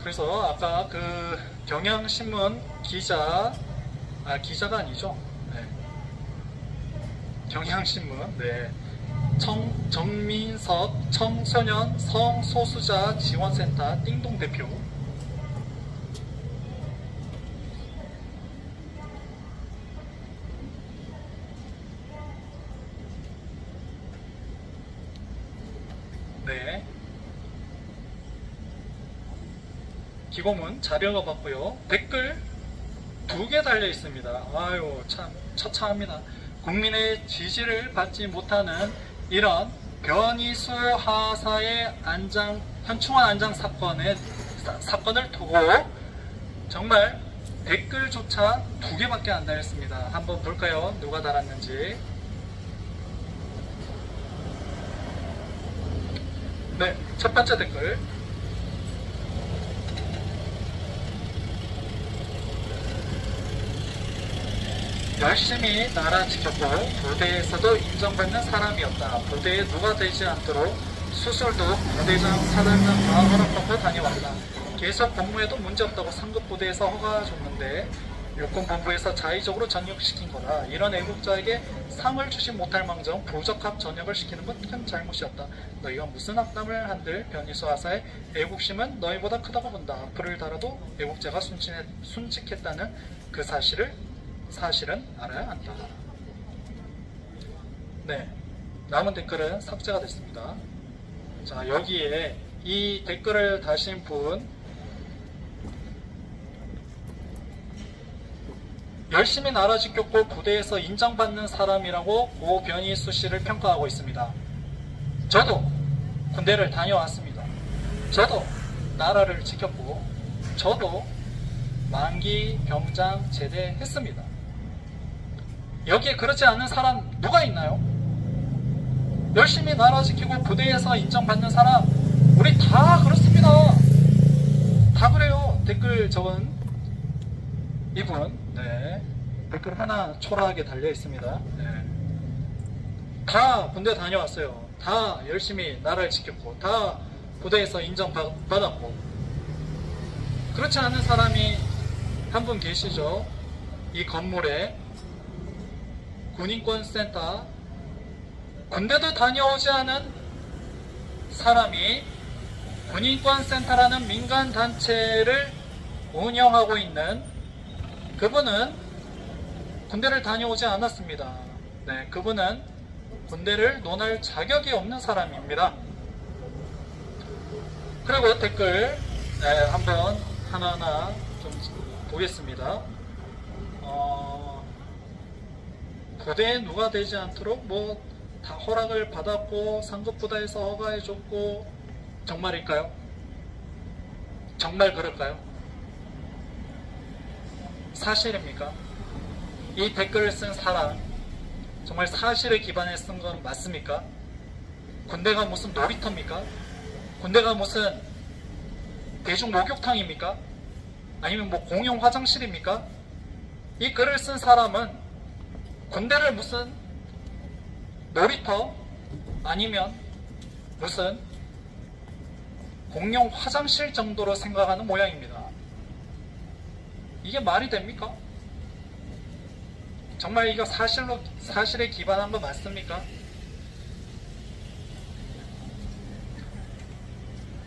그래서 아까 그 경향신문 기자가 아니죠. 네. 경향신문, 네. 정민석 청소년 성소수자 지원센터 띵동 대표. 네. 기고문 잘 읽어봤고요. 댓글 2개 달려 있습니다. 아유, 참 처참합니다. 국민의 지지를 받지 못하는 이런 변희수 하사의 현충원 안장 사건을 두고 정말 댓글조차 2개밖에 안 달렸습니다. 한번 볼까요? 누가 달았는지. 네, 첫 번째 댓글. 열심히 나라 지켰고 부대에서도 인정받는 사람이었다. 부대에 누가 되지 않도록 수술도 부대장, 사단장 다 허락받고 다녀왔다. 계속 복무해도 문제없다고 상급 부대에서 허가 줬는데 육군본부에서 자의적으로 전역시킨 거다. 이런 애국자에게 상을 주지 못할 망정 부적합 전역을 시키는 건 큰 잘못이었다. 너희가 무슨 악담을 한들 변희수 하사의 애국심은 너희보다 크다고 본다. 악플을 달아도 애국자가 순직했다는 그 사실은 알아야 한다. 네, 남은 댓글은 삭제가 됐습니다. 자, 여기에 이 댓글을 다신 분, 열심히 나라 지켰고 부대에서 인정받는 사람이라고 고 변희수 씨를 평가하고 있습니다. 저도 군대를 다녀왔습니다. 저도 나라를 지켰고 저도 만기 병장 제대했습니다. 여기에 그렇지 않은 사람 누가 있나요? 열심히 나라 지키고 부대에서 인정받는 사람 우리 다 그렇습니다. 다 그래요. 댓글 적은 이분, 네, 댓글 하나 초라하게 달려 있습니다. 네. 다 군대 다녀왔어요. 다 열심히 나라를 지켰고 다 부대에서 인정받았고. 그렇지 않은 사람이 한 분 계시죠. 이 건물에 군인권센터, 군대도 다녀오지 않은 사람이 군인권센터라는 민간단체를 운영하고 있는 그분은 군대를 다녀오지 않았습니다. 네, 그분은 군대를 논할 자격이 없는 사람입니다. 그리고 댓글, 네, 한번 하나하나 좀 보겠습니다. 부대에 누가 되지 않도록 뭐 다 허락을 받았고 상급부대에서 허가해줬고, 정말일까요? 정말 그럴까요? 사실입니까? 이 댓글을 쓴 사람 정말 사실에 기반해 쓴 건 맞습니까? 군대가 무슨 놀이터입니까? 군대가 무슨 대중 목욕탕입니까? 아니면 뭐 공용 화장실입니까? 이 글을 쓴 사람은 군대를 무슨 놀이터 아니면 무슨 공용 화장실 정도로 생각하는 모양입니다. 이게 말이 됩니까? 정말 이거 사실에 기반한 거 맞습니까?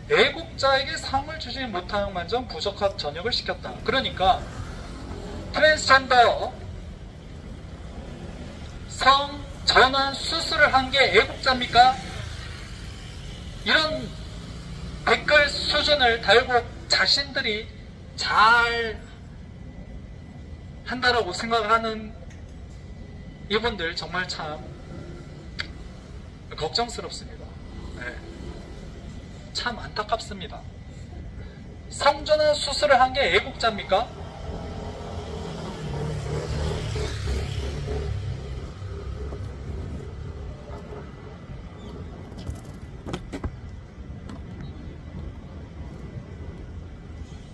애국자에게 상을 주지 못하는 만정 부적합 전역을 시켰다. 그러니까 트랜스젠더 성 전환 수술을 한 게 애국자입니까? 이런 댓글 수준을 달고 자신들이 잘 한다라고 생각하는 이분들 정말 참 걱정스럽습니다. 네. 참 안타깝습니다. 성전환 수술을 한 게 애국자입니까?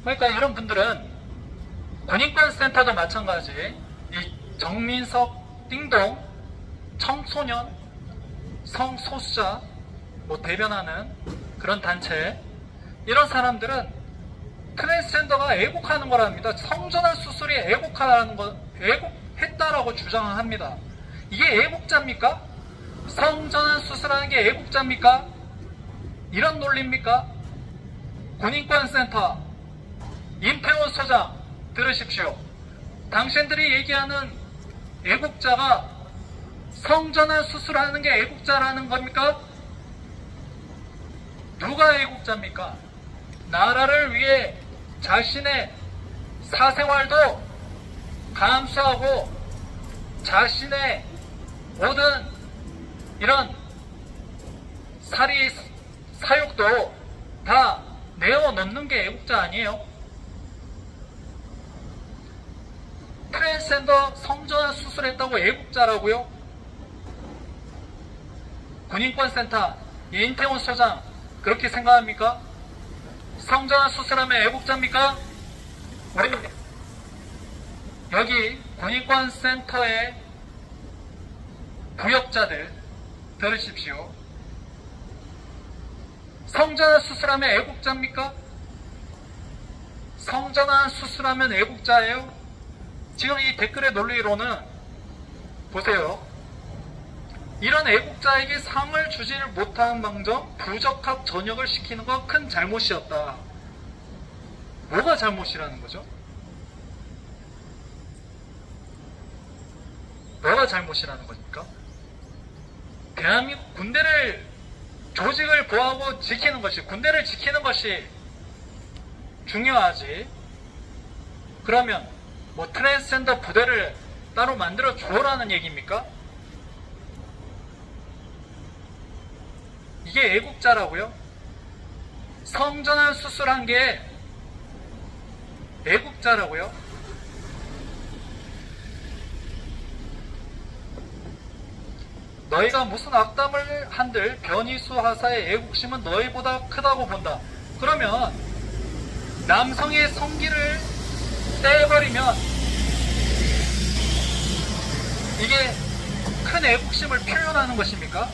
그러니까 이런 분들은 군인권센터도 마찬가지, 이 정민석 띵동 청소년 성소수자 뭐 대변하는 그런 단체, 이런 사람들은 트랜스젠더가 애국하는 거랍니다. 성전환 수술이 애국했다라고 주장을 합니다. 이게 애국자입니까? 성전환 수술하는 게 애국자입니까? 이런 논리입니까? 군인권센터 임태원 소장 들으십시오. 당신들이 얘기하는 애국자가 성전환 수술하는 게 애국자라는 겁니까? 누가 애국자입니까? 나라를 위해 자신의 사생활도 감수하고 자신의 모든 이런 사리 사욕도 다 내어놓는 게 애국자 아니에요? 트랜스젠더 성전환 수술했다고 애국자라고요? 군인권센터 임태원 소장 그렇게 생각합니까? 성전환 수술하면 애국자입니까? 우리 여기 군인권센터의 부역자들 들으십시오. 성전환 수술하면 애국자입니까? 성전환 수술하면 애국자예요? 지금 이 댓글의 논리로는 보세요. 이런 애국자에게 상을 주지를 못하는 망정 부적합 전역을 시키는 건 큰 잘못이었다. 뭐가 잘못이라는 거죠? 뭐가 잘못이라는 겁니까? 대한민국 군대를 조직을 보호하고 지키는 것이 군대를 지키는 것이 중요하지. 그러면 뭐 트랜스젠더 부대를 따로 만들어 주어라는 얘기입니까? 이게 애국자라고요? 성전환 수술한 게 애국자라고요? 너희가 무슨 악담을 한들 변희수 하사의 애국심은 너희보다 크다고 본다. 그러면 남성의 성기를 떼버리면 이게 큰 애국심을 표현하는 것입니까?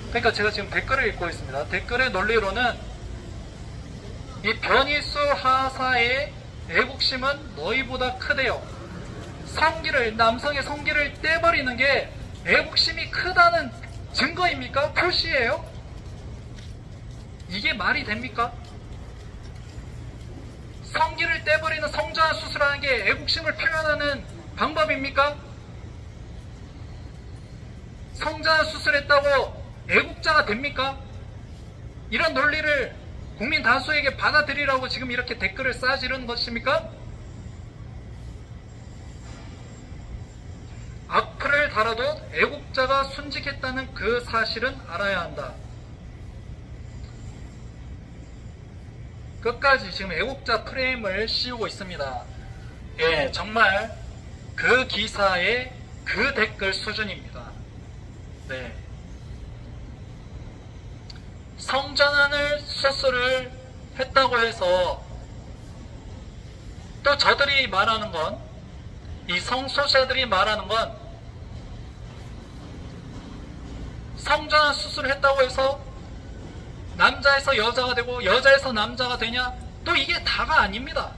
그러니까 제가 지금 댓글을 읽고 있습니다. 댓글의 논리로는 이 변희수 하사의 애국심은 너희보다 크대요. 남성의 성기를 떼버리는 게 애국심이 크다는 증거입니까? 표시예요? 이게 말이 됩니까? 성기를 떼버리는 성전환 수술하는 게 애국심을 표현하는 방법입니까? 성전환 수술했다고 애국자가 됩니까? 이런 논리를 국민 다수에게 받아들이라고 지금 이렇게 댓글을 쌓아지르는 것입니까? 악플을 달아도 애국자가 순직했다는 그 사실은 알아야 한다. 끝까지 지금 애국자 프레임을 씌우고 있습니다. 예, 정말 그 기사의 그 댓글 수준입니다. 네. 성전환을 수술을 했다고 해서 또 저들이 말하는 건, 이 성소수자들이 말하는 건 성전환 수술을 했다고 해서 남자에서 여자가 되고 여자에서 남자가 되냐? 또 이게 다가 아닙니다.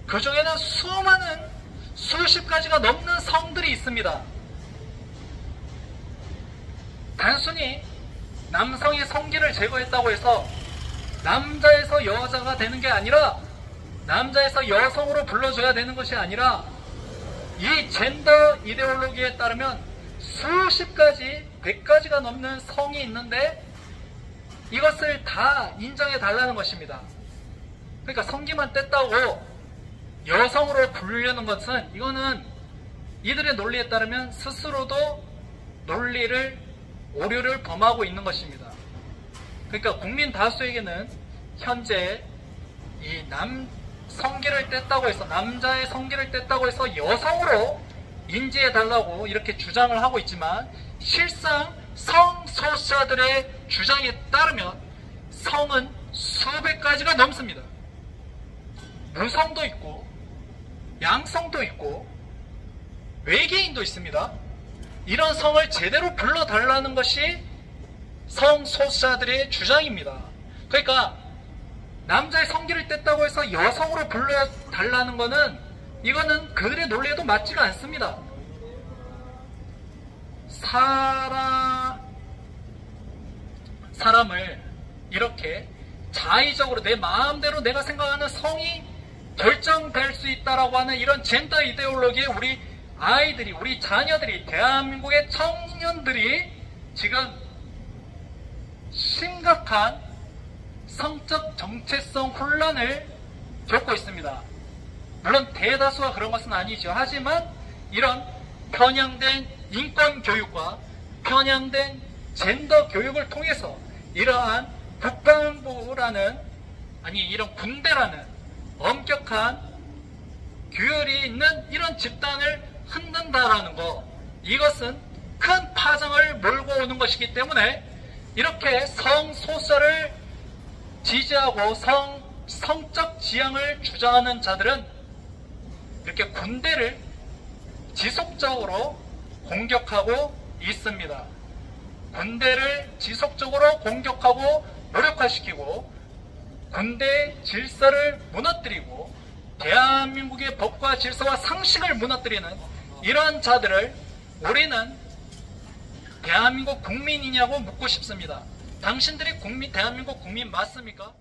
그 중에는 수많은 수십 가지가 넘는 성들이 있습니다. 단순히 남성의 성기를 제거했다고 해서 남자에서 여자가 되는 게 아니라 남자에서 여성으로 불러줘야 되는 것이 아니라 이 젠더 이데올로기에 따르면 수십 가지, 100가지가 넘는 성이 있는데 이것을 다 인정해 달라는 것입니다. 그러니까 성기만 뗐다고 여성으로 부르려는 것은 이거는 이들의 논리에 따르면 스스로도 오류를 범하고 있는 것입니다. 그러니까 국민 다수에게는 현재 이 성기를 뗐다고 해서 남자의 성기를 뗐다고 해서 여성으로 인지해 달라고 이렇게 주장을 하고 있지만 실상 성소수자들의 주장에 따르면 성은 수백 가지가 넘습니다. 무성도 있고 양성도 있고 외계인도 있습니다. 이런 성을 제대로 불러달라는 것이 성소수자들의 주장입니다. 그러니까 남자의 성기를 뗐다고 해서 여성으로 불러달라는 거는 이거는 그들의 논리에도 맞지가 않습니다. 사람을 이렇게 자의적으로 내 마음대로 내가 생각하는 성이 결정될 수 있다라고 하는 이런 젠더 이데올로기에 우리 아이들이, 우리 자녀들이, 대한민국의 청년들이 지금 심각한 성적 정체성 혼란을 겪고 있습니다. 물론 대다수가 그런 것은 아니죠. 하지만 이런 편향된 인권 교육과 편향된 젠더 교육을 통해서 이러한 국방부라는, 아니 이런 군대라는 엄격한 규율이 있는 이런 집단을 흔든다라는 거, 이것은 큰 파장을 몰고 오는 것이기 때문에 이렇게 성소설을 지지하고 성적 지향을 주장하는 자들은 이렇게 군대를 지속적으로 공격하고 있습니다. 군대를 지속적으로 공격하고 무력화시키고 군대의 질서를 무너뜨리고 대한민국의 법과 질서와 상식을 무너뜨리는 이러한 자들을 우리는 대한민국 국민이냐고 묻고 싶습니다. 당신들이 대한민국 국민 맞습니까?